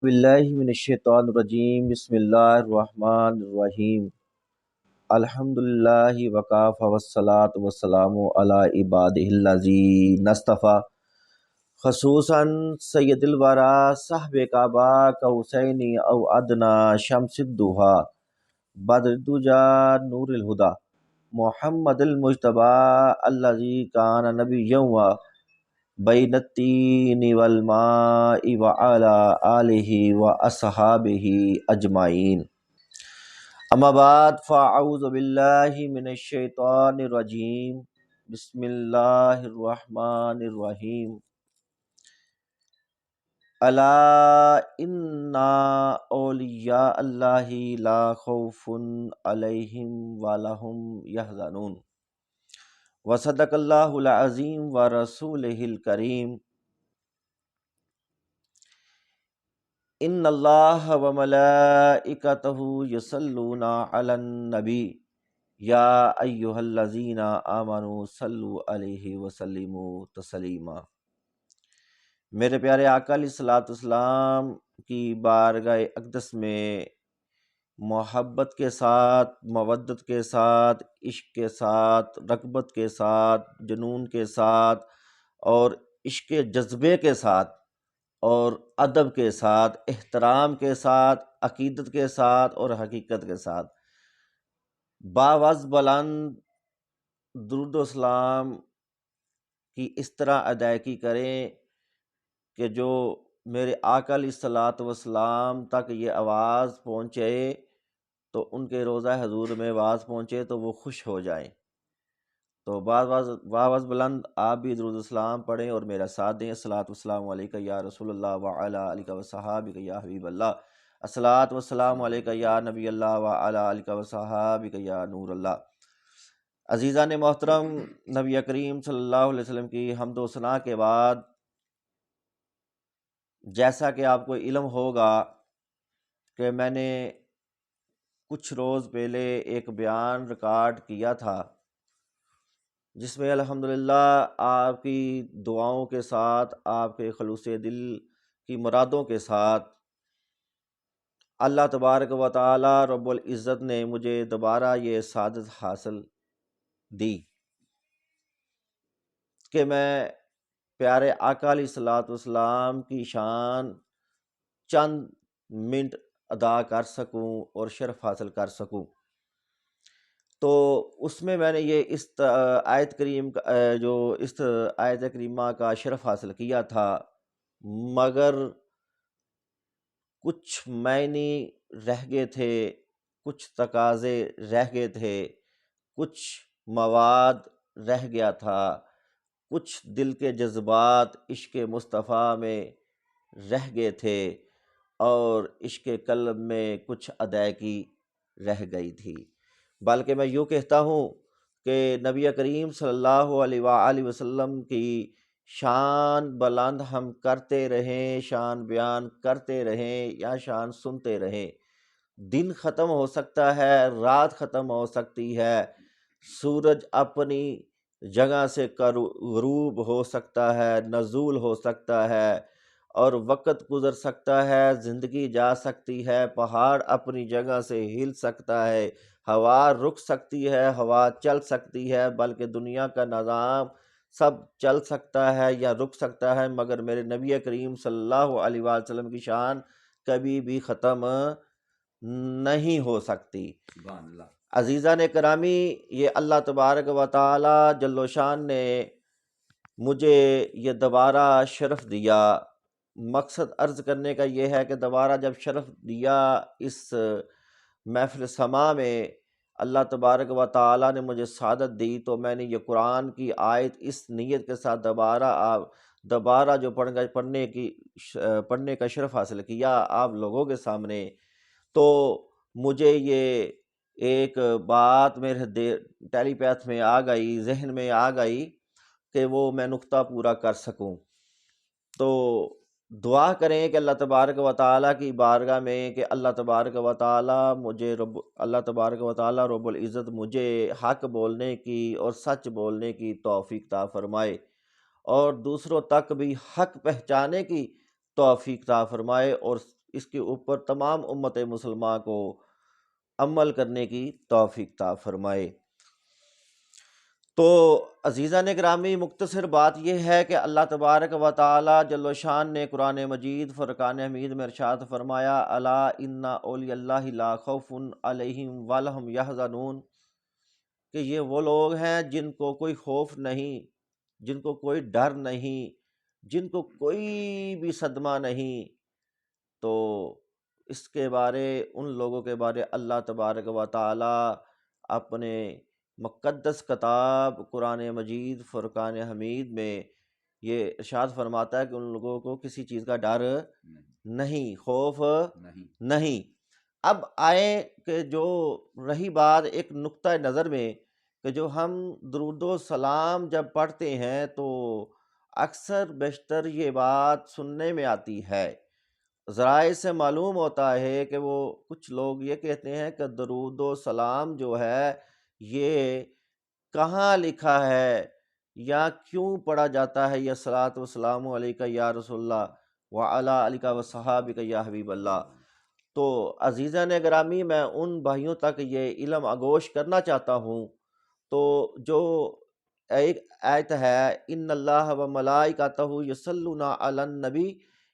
باللہ من الشیطان الرجیم بسم اللہ الرحمن الرحیم الحمدللہ وکافہ والصلاة والسلام علی عبادہ الذین اصطفیٰ خصوصاً سید الورا صاحب کعبہ قوسین او ادنی شمس الضحیٰ بدر الدجی نور الہدیٰ محمد المجتبی الذی کان نبیا بین التین والماء وعلی آلہ واصحابہ اجمعین اما بعد فاعوذ باللہ من الشیطان الرجیم بسم اللہ الرحمن الرحیم الا ان اولیاء اللہ لا خوف علیہم ولا ھم یحزنون وصدق اللہ العظیم ورسولہ الکریم ان اللہ وملائکتہ یصلون علی النبی یا ایہا الذین آمنوا صلوا علیہ وسلموا تسلیما۔ میرے پیارے آقا علیہ الصلوۃ والسلام کی بارگاہ اقدس میں محبت کے ساتھ، مودت کے ساتھ، عشق کے ساتھ، رغبت کے ساتھ، جنون کے ساتھ اور عشق جذبے کے ساتھ اور ادب کے ساتھ، احترام کے ساتھ، عقیدت کے ساتھ اور حقیقت کے ساتھ باوز بلند درود و سلام کی اس طرح ادائیگی کریں کہ جو میرے آقا علیہ الصلوۃ والسلام تک یہ آواز پہنچے تو ان کے روضہ حضور میں آواز پہنچے تو وہ خوش ہو جائیں۔ تو باوز بلند آپ بھی درود السلام پڑھیں اور میرا ساتھ دیں۔ الصلاۃ والسلام علیکہ یا رسول اللہ وعلی آلہ وصحابہ یا حبیب اللہ، الصلاۃ والسلام علیکہ یا نبی اللہ وعلی آلہ وصحابہ یا نور اللہ۔ عزیزان محترم، نبی کریم صلی اللہ علیہ وسلم کی حمد و ثنا کے بعد جیسا کہ آپ کو علم ہوگا کہ میں نے کچھ روز پہلے ایک بیان ریکارڈ کیا تھا جس میں الحمدللہ آپ کی دعاؤں کے ساتھ، آپ کے خلوص دل کی مرادوں کے ساتھ اللہ تبارک و تعالی رب العزت نے مجھے دوبارہ یہ سعادت حاصل دی کہ میں پیارے آقا علیہ الصلوۃ والسلام کی شان چند منٹ ادا کر سکوں اور شرف حاصل کر سکوں۔ تو اس میں نے یہ اس آیت کریم جو اس آیت کریمہ کا شرف حاصل کیا تھا، مگر کچھ معنی رہ گئے تھے، کچھ تقاضے رہ گئے تھے، کچھ مواد رہ گیا تھا، کچھ دل کے جذبات عشق مصطفیٰ میں رہ گئے تھے اور عشق قلب میں کچھ ادائیگی رہ گئی تھی۔ بلکہ میں یوں کہتا ہوں کہ نبی کریم صلی اللہ علیہ وآلہ وسلم کی شان بلند ہم کرتے رہیں، شان بیان کرتے رہیں یا شان سنتے رہیں، دن ختم ہو سکتا ہے، رات ختم ہو سکتی ہے، سورج اپنی جگہ سے غروب ہو سکتا ہے، نزول ہو سکتا ہے اور وقت گزر سکتا ہے، زندگی جا سکتی ہے، پہاڑ اپنی جگہ سے ہل سکتا ہے، ہوا رک سکتی ہے، ہوا چل سکتی ہے، بلکہ دنیا کا نظام سب چل سکتا ہے یا رک سکتا ہے، مگر میرے نبی کریم صلی اللہ علیہ وآلہ وسلم کی شان کبھی بھی ختم نہیں ہو سکتی۔ عزیزان کرامی، یہ اللہ تبارک و تعالی جل و شان نے مجھے یہ دوبارہ شرف دیا۔ مقصد عرض کرنے کا یہ ہے کہ دوبارہ جب شرف دیا اس محفل سما میں، اللہ تبارک و تعالی نے مجھے سعادت دی، تو میں نے یہ قرآن کی آیت اس نیت کے ساتھ دوبارہ جو پڑھنے کا شرف حاصل کیا آپ لوگوں کے سامنے، تو مجھے یہ ایک بات میرے ٹیلی پیتھ میں آ گئی، ذہن میں آ گئی کہ وہ میں نقطہ پورا کر سکوں۔ تو دعا کریں کہ اللہ تبارک و تعالیٰ کی بارگاہ میں کہ اللہ تبارک و تعالیٰ رب العزت مجھے حق بولنے کی اور سچ بولنے کی توفیق عطا فرمائے اور دوسروں تک بھی حق پہچانے کی توفیق عطا فرمائے اور اس کے اوپر تمام امت مسلمہ کو عمل کرنے کی توفیق عطا فرمائے۔ تو عزیزان گرامی، مختصر بات یہ ہے کہ اللہ تبارک و تعالی جل و شان نے قرآن مجید فرقان حمید میں ارشاد فرمایا، الا ان اولیاء اللہ لا خوف علیہم ولا ہم یحزنون، کہ یہ وہ لوگ ہیں جن کو کوئی خوف نہیں، جن کو کوئی ڈر نہیں، جن کو کوئی بھی صدمہ نہیں۔ تو اس کے بارے، ان لوگوں کے بارے اللہ تبارک و تعالی اپنے مقدس کتاب قرآن مجید فرقان حمید میں یہ ارشاد فرماتا ہے کہ ان لوگوں کو کسی چیز کا ڈر نہیں، خوف نہیں۔ اب آئے کہ جو رہی بات ایک نقطہ نظر میں، کہ جو ہم درود و سلام جب پڑھتے ہیں تو اکثر بیشتر یہ بات سننے میں آتی ہے، ذرائع سے معلوم ہوتا ہے کہ وہ کچھ لوگ یہ کہتے ہیں کہ درود و سلام جو ہے یہ کہاں لکھا ہے یا کیوں پڑھا جاتا ہے، یا صلاۃ و سلام علیکہ یا رسول اللہ وعلی آلک و صحابک یا حبیب اللہ۔ تو عزیزان گرامی، میں ان بھائیوں تک یہ علم آگوش کرنا چاہتا ہوں، تو جو ایک آیت ہے، ان اللہ و ملائکتہ یصلون علی النبی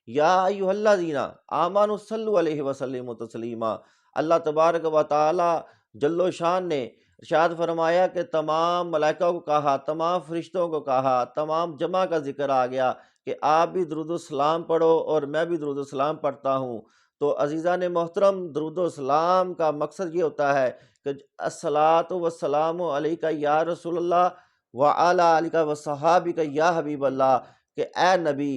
یا ایھا الذین آمنوا صلوا علیہ وسلموا تسلیما، اللہ تبارک و تعالی جل و شان نے ارشاد فرمایا کہ تمام ملائکہ کو کہا، تمام فرشتوں کو کہا، تمام جمع کا ذکر آ گیا کہ آپ بھی درود و سلام پڑھو اور میں بھی درود و سلام پڑھتا ہوں۔ تو عزیزان محترم، درود و سلام کا مقصد یہ ہوتا ہے کہ الصلاۃ والسلام علیکہ یا رسول اللہ وعلی آلک وصحابک یا حبیب اللہ، کہ اے نبی،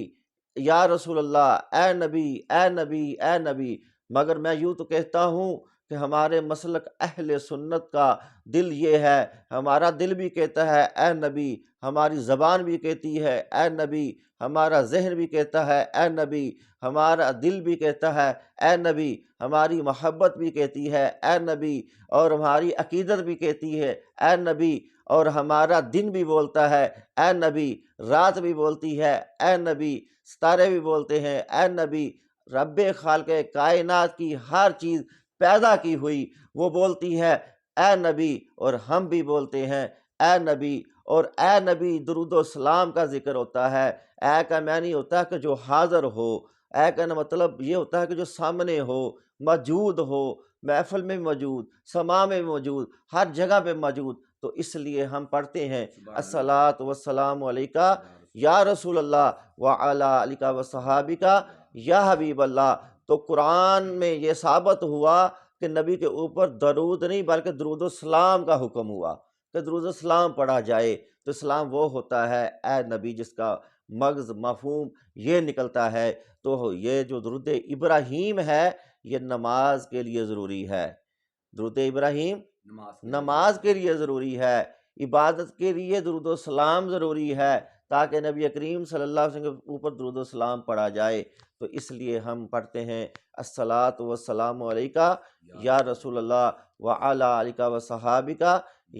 یا رسول اللہ، اے نبی، اے نبی، اے نبی۔ مگر میں یوں تو کہتا ہوں کہ ہمارے مسلک اہل سنت کا دل یہ ہے، ہمارا دل بھی کہتا ہے اے نبی، ہماری زبان بھی کہتی ہے اے نبی، ہمارا ذہن بھی کہتا ہے اے نبی، ہمارا دل بھی کہتا ہے اے نبی، ہماری محبت بھی کہتی ہے اے نبی، اور ہماری عقیدت بھی کہتی ہے اے نبی، اور ہمارا دن بھی بولتا ہے اے نبی، رات بھی بولتی ہے اے نبی، ستارے بھی بولتے ہیں اے نبی، رب خالق کائنات کی ہر چیز پیدا کی ہوئی وہ بولتی ہے اے نبی، اور ہم بھی بولتے ہیں اے نبی۔ اور اے نبی درود و سلام کا ذکر ہوتا ہے، اے کا معنی ہوتا ہے کہ جو حاضر ہو، اے کا مطلب یہ ہوتا ہے کہ جو سامنے ہو، موجود ہو، محفل میں موجود، سما میں موجود، ہر جگہ پہ موجود۔ تو اس لیے ہم پڑھتے ہیں الصلاۃ والسلام علیکہ یا رسول اللہ وعلی آلک وصحابک یا حبیب اللہ۔ تو قرآن میں یہ ثابت ہوا کہ نبی کے اوپر درود نہیں بلکہ درود و سلام کا حکم ہوا کہ درود و سلام پڑھا جائے۔ تو اسلام وہ ہوتا ہے اے نبی جس کا مغز مفہوم یہ نکلتا ہے۔ تو یہ جو درود ابراہیم ہے یہ نماز کے لیے ضروری ہے، درود ابراہیم نماز کے لیے ضروری ہے، عبادت کے لیے درود و سلام ضروری ہے، تاکہ نبی کریم صلی اللہ علیہ وسلم کے اوپر درود و سلام پڑھا جائے۔ تو اس لیے ہم پڑھتے ہیں الصلاۃ والسلام علیکہ یا رسول اللہ وعلی آلک وصحابک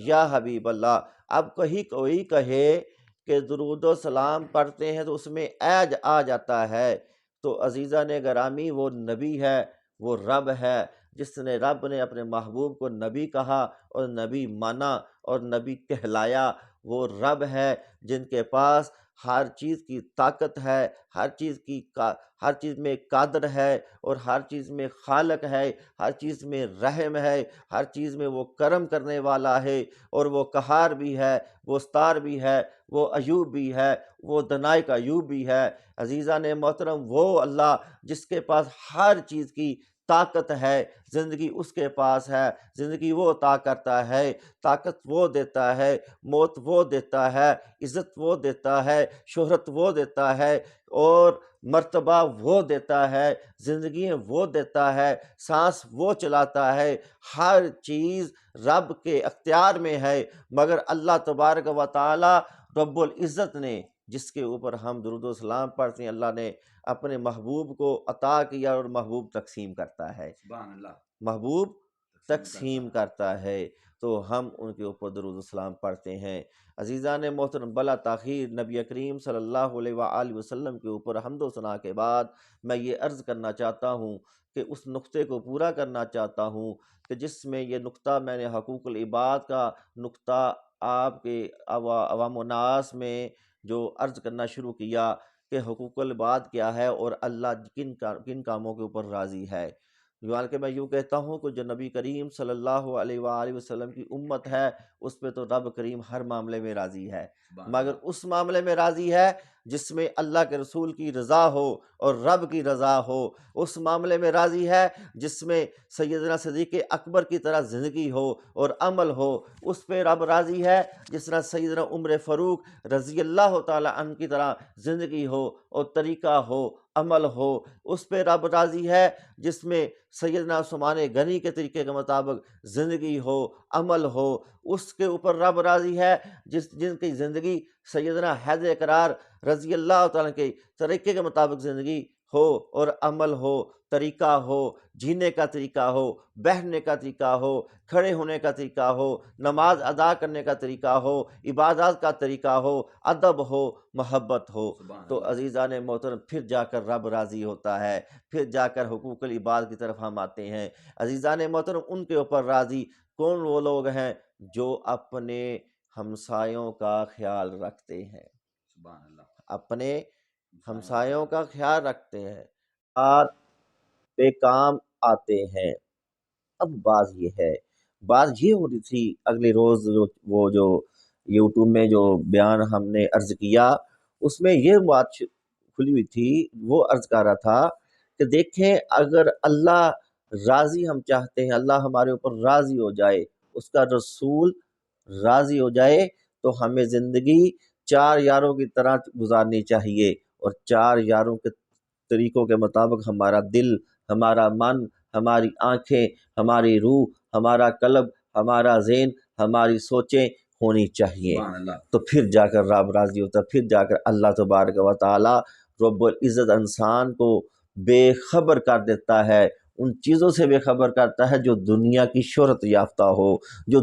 یا حبیب اللہ۔ اب کوئی کہے کہ درود و سلام پڑھتے ہیں تو اس میں عیج آ جاتا ہے، تو عزیزان گرامی وہ نبی ہے، وہ رب ہے، جس نے رب نے اپنے محبوب کو نبی کہا اور نبی مانا اور نبی کہلایا، وہ رب ہے جن کے پاس ہر چیز کی طاقت ہے، ہر چیز میں قادر ہے، اور ہر چیز میں خالق ہے، ہر چیز میں رحم ہے، ہر چیز میں وہ کرم کرنے والا ہے، اور وہ قہار بھی ہے، وہ ستار بھی ہے، وہ ایوب بھی ہے، وہ دنائی کا ایوب بھی ہے۔ عزیزان محترم، وہ اللہ جس کے پاس ہر چیز کی طاقت ہے، زندگی اس کے پاس ہے، زندگی وہ عطا کرتا ہے، طاقت وہ دیتا ہے، موت وہ دیتا ہے، عزت وہ دیتا ہے، شہرت وہ دیتا ہے، اور مرتبہ وہ دیتا ہے، زندگی وہ دیتا ہے، سانس وہ چلاتا ہے، ہر چیز رب کے اختیار میں ہے۔ مگر اللہ تبارک و تعالی رب العزت نے جس کے اوپر ہم درود و سلام پڑھتے ہیں، اللہ نے اپنے محبوب کو عطا کیا، اور محبوب تقسیم کرتا ہے، محبوب تقسیم کرتا ہے تو ہم ان کے اوپر درود السلام پڑھتے ہیں۔ عزیزان محترم، بلا تاخیر نبی کریم صلی اللہ علیہ وآلہ وسلم کے اوپر حمد و ثنا کے بعد میں یہ عرض کرنا چاہتا ہوں کہ اس نقطے کو پورا کرنا چاہتا ہوں کہ جس میں یہ نقطہ میں نے حقوق العباد کا نقطہ آپ کے عوام الناس میں جو عرض کرنا شروع کیا کہ حقوق العباد کیا ہے اور اللہ کن کاموں کے اوپر راضی ہے۔ کہ میں یوں کہتا ہوں کہ جو نبی کریم صلی اللہ علیہ وآلہ وسلم کی امت ہے اس پہ تو رب کریم ہر معاملے میں راضی ہے، مگر اس معاملے میں راضی ہے جس میں اللہ کے رسول کی رضا ہو اور رب کی رضا ہو، اس معاملے میں راضی ہے جس میں سیدنا صدیق اکبر کی طرح زندگی ہو اور عمل ہو، اس پہ رب راضی ہے جس طرح سیدنا عمر فاروق رضی اللہ تعالی عنہ کی طرح زندگی ہو اور طریقہ ہو، عمل ہو، اس پہ رب راضی ہے جس میں سیدنا عثمان غنی کے طریقے کے مطابق زندگی ہو، عمل ہو، اس کے اوپر رب راضی ہے جن کی زندگی سیدنا حیدر اقرار رضی اللہ تعالیٰ کے طریقے کے مطابق زندگی ہو اور عمل ہو، طریقہ ہو، جینے کا طریقہ ہو، بیٹھنے کا طریقہ ہو، کھڑے ہونے کا طریقہ ہو، نماز ادا کرنے کا طریقہ ہو، عبادات کا طریقہ ہو، ادب ہو، محبت ہو، تو عزیزان محترم پھر جا کر رب راضی ہوتا ہے، پھر جا کر حقوق العباد کی طرف ہم آتے ہیں۔ عزیزان محترم ان کے اوپر راضی کون وہ لوگ ہیں جو اپنے ہمسایوں کا خیال رکھتے ہیں، اپنے ہمسایوں کا خیال رکھتے ہیں، بات پہ کام آتے ہیں۔ اب بات یہ ہو رہی تھی اگلے روز وہ جو یوٹیوب میں جو بیان ہم نے عرض کیا اس میں یہ بات کھلی ہوئی تھی، وہ عرض کر رہا تھا کہ دیکھیں اگر اللہ راضی ہم چاہتے ہیں، اللہ ہمارے اوپر راضی ہو جائے، اس کا رسول راضی ہو جائے تو ہمیں زندگی 4 یاروں کی طرح گزارنی چاہیے، اور 4 یاروں کے طریقوں کے مطابق ہمارا دل، ہمارا من، ہماری آنکھیں، ہماری روح، ہمارا قلب، ہمارا ذہن، ہماری سوچیں ہونی چاہیے، تو پھر جا کر رب راضی ہوتا ہے، پھر جا کر اللہ تبارک و تعالی رب العزت انسان کو بے خبر کر دیتا ہے، ان چیزوں سے بے خبر کرتا ہے جو دنیا کی شہرت یافتہ ہو، جو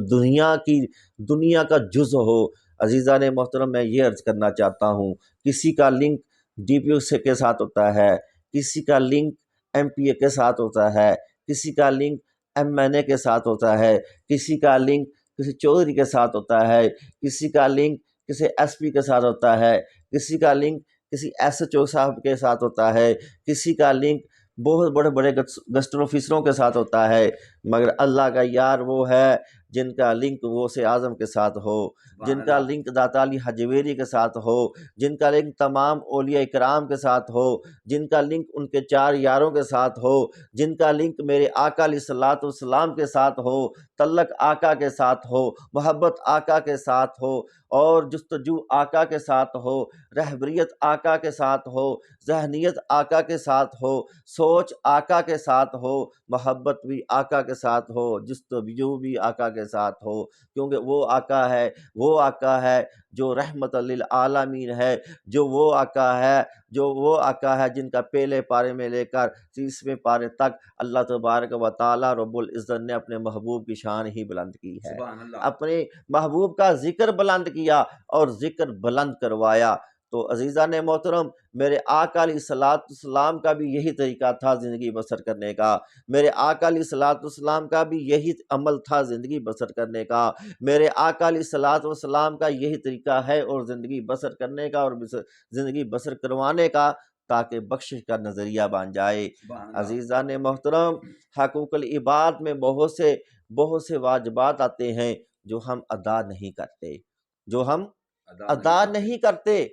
دنیا کا جز ہو۔ عزیزان محترم میں یہ عرض کرنا چاہتا ہوں، کسی کا لنک ڈی پی او کے ساتھ ہوتا ہے، کسی کا لنک ایم پی اے کے ساتھ ہوتا ہے، کسی کا لنک ایم این اے کے ساتھ ہوتا ہے، کسی کا لنک کسی چودھری کے ساتھ ہوتا ہے، کسی کا لنک کسی ایس پی کے ساتھ ہوتا ہے، کسی کا لنک کسی ایس ایچ او صاحب کے ساتھ ہوتا ہے، کسی کا لنک بہت بڑے بڑے گسٹر آفیسروں کے ساتھ ہوتا ہے، مگر اللہ کا یار وہ ہے جن کا لنک غوث اعظم کے ساتھ ہو، جن کا لنک داتا علی حجویری کے ساتھ ہو، جن کا لنک تمام اولیاء اکرام کے ساتھ ہو، جن کا لنک ان کے 4 یاروں کے ساتھ ہو، جن کا لنک میرے آقا علیہ الصلوۃ والسلام کے ساتھ ہو، تعلق آقا کے ساتھ ہو، محبت آقا کے ساتھ ہو، اور جستجو آقا کے ساتھ ہو، رہبریت آقا کے ساتھ ہو، ذہنیت آقا کے ساتھ ہو، سوچ آقا کے ساتھ ہو، محبت بھی آقا کے ساتھ ہو، جستجو بھی آقا کے ساتھ ہو، کیونکہ وہ آقا ہے جو رحمت للعالمین ہے، جو وہ آقا ہے جن کا پہلے پارے میں لے کر 30ویں پارے تک اللہ تبارک و تعالی رب العزت نے اپنے محبوب کی شان ہی بلند کی ہے، اپنے محبوب کا ذکر بلند کیا اور ذکر بلند کروایا۔ تو عزیزان محترم میرے آقا علیہ الصلوۃ والسلام کا بھی یہی طریقہ تھا زندگی بسر کرنے کا، میرے آقا علیہ الصلوۃ والسلام کا بھی یہی عمل تھا زندگی بسر کرنے کا، میرے آقا علیہ الصلوۃ والسلام کا یہی طریقہ ہے اور زندگی بسر کرنے کا اور زندگی بسر کروانے کا، تاکہ بخشش کا نظریہ بن جائے۔ عزیزان محترم حقوق العباد میں بہت سے واجبات آتے ہیں جو ہم ادا نہیں کرتے،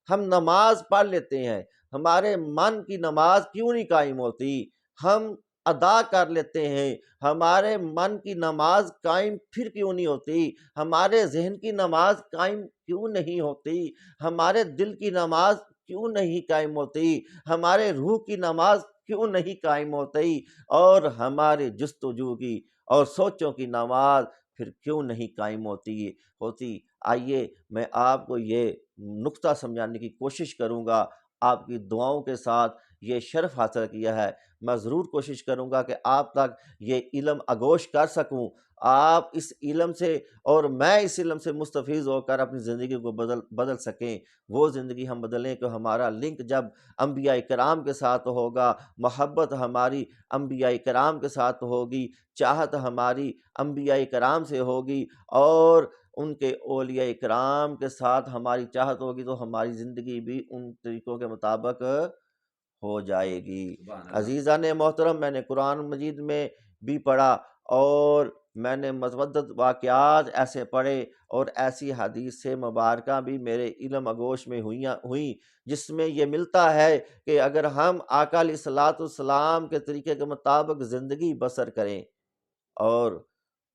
ہم نماز پڑھ لیتے ہیں، ہمارے من کی نماز کیوں نہیں قائم ہوتی؟ ہم ادا کر لیتے ہیں، ہمارے من کی نماز قائم پھر کیوں نہیں ہوتی؟ ہمارے ذہن کی نماز قائم کیوں نہیں ہوتی؟ ہمارے دل کی نماز کیوں نہیں قائم ہوتی؟ ہمارے روح کی نماز کیوں نہیں قائم ہوتی؟ اور ہمارے جستجو کی اور سوچوں کی نماز پھر کیوں نہیں قائم ہوتی؟ آئیے میں آپ کو یہ نقطہ سمجھانے کی کوشش کروں گا، آپ کی دعاؤں کے ساتھ یہ شرف حاصل کیا ہے۔ میں ضرور کوشش کروں گا کہ آپ تک یہ علم آگوش کر سکوں، آپ اس علم سے اور میں اس علم سے مستفیض ہو کر اپنی زندگی کو بدل سکیں۔ وہ زندگی ہم بدلیں کہ ہمارا لنک جب انبیاء کرام کے ساتھ ہوگا، محبت ہماری انبیاء کرام کے ساتھ ہوگی، چاہت ہماری انبیاء کرام سے ہوگی، اور ان کے اولیاء کرام کے ساتھ ہماری چاہت ہوگی، تو ہماری زندگی بھی ان طریقوں کے مطابق ہو جائے گی۔ عزیزان محترم، میں نے قرآن مجید میں بھی پڑھا اور میں نے متعدد واقعات ایسے پڑھے اور ایسی حدیث مبارکہ بھی میرے علم آگوش میں ہوئیں جس میں یہ ملتا ہے کہ اگر ہم آقا علیہ الصلوۃ والسلام کے طریقے کے مطابق زندگی بسر کریں اور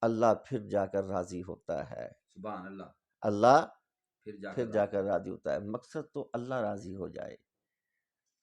اللہ پھر جا کر راضی ہوتا ہے، سبحان اللہ، اللہ پھر جا کر راضی ہوتا ہے۔ مقصد تو اللہ راضی ہو جائے،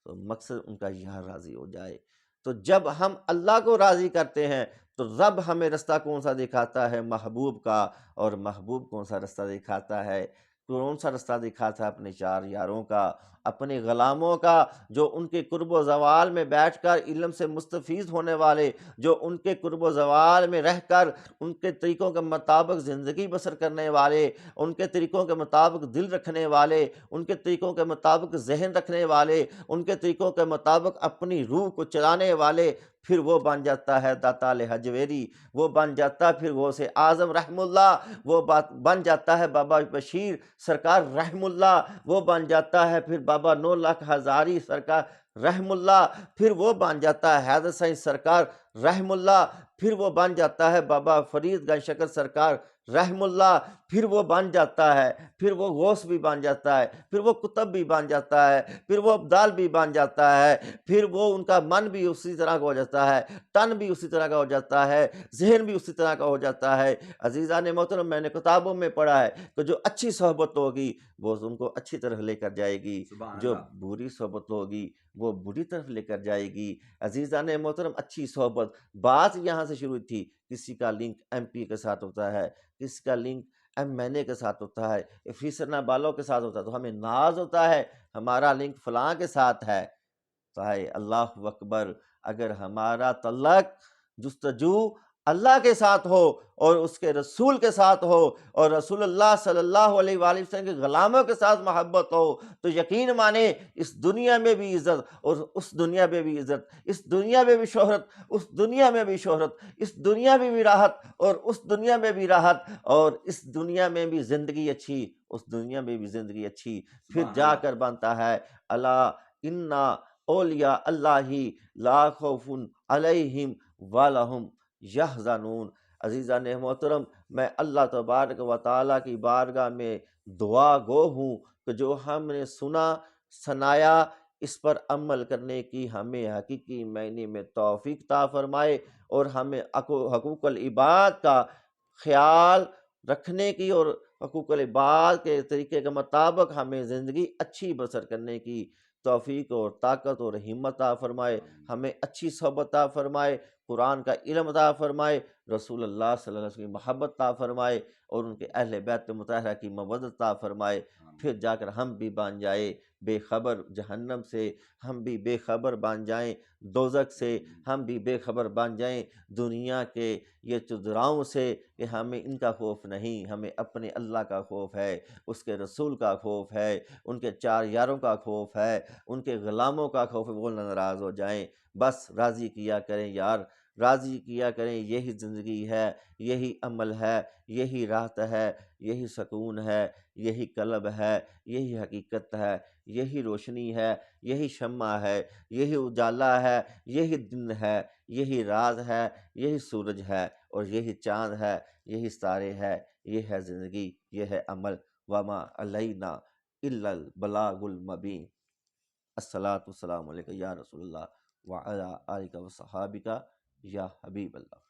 تو مقصد ان کا یہاں راضی ہو جائے۔ تو جب ہم اللہ کو راضی کرتے ہیں تو رب ہمیں رستہ کون سا دکھاتا ہے؟ محبوب کا، اور محبوب کون سا رستہ دکھاتا ہے؟ کون سا رستہ دکھاتا ہے؟ اپنے چار یاروں کا، اپنے غلاموں کا، جو ان کے قرب و زوال میں بیٹھ کر علم سے مستفیض ہونے والے، جو ان کے قرب و زوال میں رہ کر ان کے طریقوں کے مطابق زندگی بسر کرنے والے، ان کے طریقوں کے مطابق دل رکھنے والے، ان کے طریقوں کے مطابق ذہن رکھنے والے، ان کے طریقوں کے مطابق اپنی روح کو چلانے والے، پھر وہ بن جاتا ہے داتال حجویری، وہ بن جاتا ہے پھر غوث اعظم رحم اللہ، وہ بن جاتا ہے بابا بشیر سرکار رحم اللہ، وہ بن جاتا ہے پھر بابا 9 لاکھ ہزاری سرکار رحم اللہ، پھر وہ بن جاتا ہے حیدر سائیں سرکار رحم اللہ، پھر وہ بن جاتا ہے بابا فرید گنج شکر سرکار رحم اللہ، پھر وہ بن جاتا ہے، پھر وہ غوث بھی بن جاتا ہے، پھر وہ قطب بھی بن جاتا ہے، پھر وہ ابدال بھی بن جاتا ہے، پھر وہ ان کا من بھی اسی طرح کا ہو جاتا ہے، تن بھی اسی طرح کا ہو جاتا ہے، ذہن بھی اسی طرح کا ہو جاتا ہے۔ عزیزان محترم، میں نے کتابوں میں پڑھا ہے کہ جو اچھی صحبت ہوگی وہ ان کو اچھی طرح لے کر جائے گی، سبحان جو اللہ، بری صحبت ہوگی وہ بری طرف لے کر جائے گی۔ عزیزان محترم، اچھی صحبت، بات یہاں سے شروع تھی، کسی کا لنک ایم پی کے ساتھ ہوتا ہے، کسی کا لنک ایم این اے کے ساتھ ہوتا ہے، فیصرنا بالوں کے ساتھ ہوتا ہے، تو ہمیں ناز ہوتا ہے ہمارا لنک فلاں کے ساتھ ہے۔ تو اللہ اکبر، اگر ہمارا تعلق جستجو اللہ کے ساتھ ہو اور اس کے رسول کے ساتھ ہو اور رسول اللہ صلی اللہ علیہ وآلہ وسلم کے غلاموں کے ساتھ محبت ہو، تو یقین مانے اس دنیا میں بھی عزت اور اس دنیا میں بھی عزت، اس دنیا میں بھی شہرت، اس دنیا میں بھی شہرت، اس دنیا میں بھی راحت اور اس دنیا میں بھی راحت، اور اس دنیا میں بھی زندگی اچھی، اس دنیا میں بھی زندگی اچھی، پھر سبحان جا اللہ، کر بنتا ہے الا انا اولیاء اللہ لا خوف علیہم ولہم یحزنون۔ عزیزان محترم، میں اللہ تبارک و تعالیٰ کی بارگاہ میں دعا گو ہوں کہ جو ہم نے سنا سنایا اس پر عمل کرنے کی ہمیں حقیقی معنی میں توفیق عطا فرمائے، اور ہمیں حقوق العباد کا خیال رکھنے کی اور حقوق العباد کے طریقے کے مطابق ہمیں زندگی اچھی بسر کرنے کی توفیق اور طاقت اور ہمت عطا فرمائے، ہمیں اچھی صحبت عطا فرمائے، قرآن کا علم عطا فرمائے، رسول اللہ صلی اللہ علیہ وسلم کی محبت عطا فرمائے، اور ان کے اہل بیت مطہرہ کی مودت عطا فرمائے، پھر جا کر ہم بھی بن جائے بے خبر جہنم سے، ہم بھی بے خبر بن جائیں دوزخ سے، ہم بھی بے خبر بن جائیں دنیا کے یہ چدراؤں سے، کہ ہمیں ان کا خوف نہیں، ہمیں اپنے اللہ کا خوف ہے، اس کے رسول کا خوف ہے، ان کے چار یاروں کا خوف ہے، ان کے غلاموں کا خوف ہے، وہ ناراض ہو جائیں۔ بس راضی کیا کریں یار، راضی کیا کریں، یہی زندگی ہے، یہی عمل ہے، یہی راحت ہے، یہی سکون ہے، یہی قلب ہے، یہی حقیقت ہے، یہی روشنی ہے، یہی شمع ہے، یہی اجالا ہے، یہی دن ہے، یہی راز ہے، یہی سورج ہے، اور یہی چاند ہے، یہی ستارے ہے، یہ ہے زندگی، یہ ہے عمل۔ وما علینا الا البلاغ المبین۔ الصلاۃ والسلام علیکم یا رسول اللہ وعلی آلک و صحابک یا حبیب اللہ۔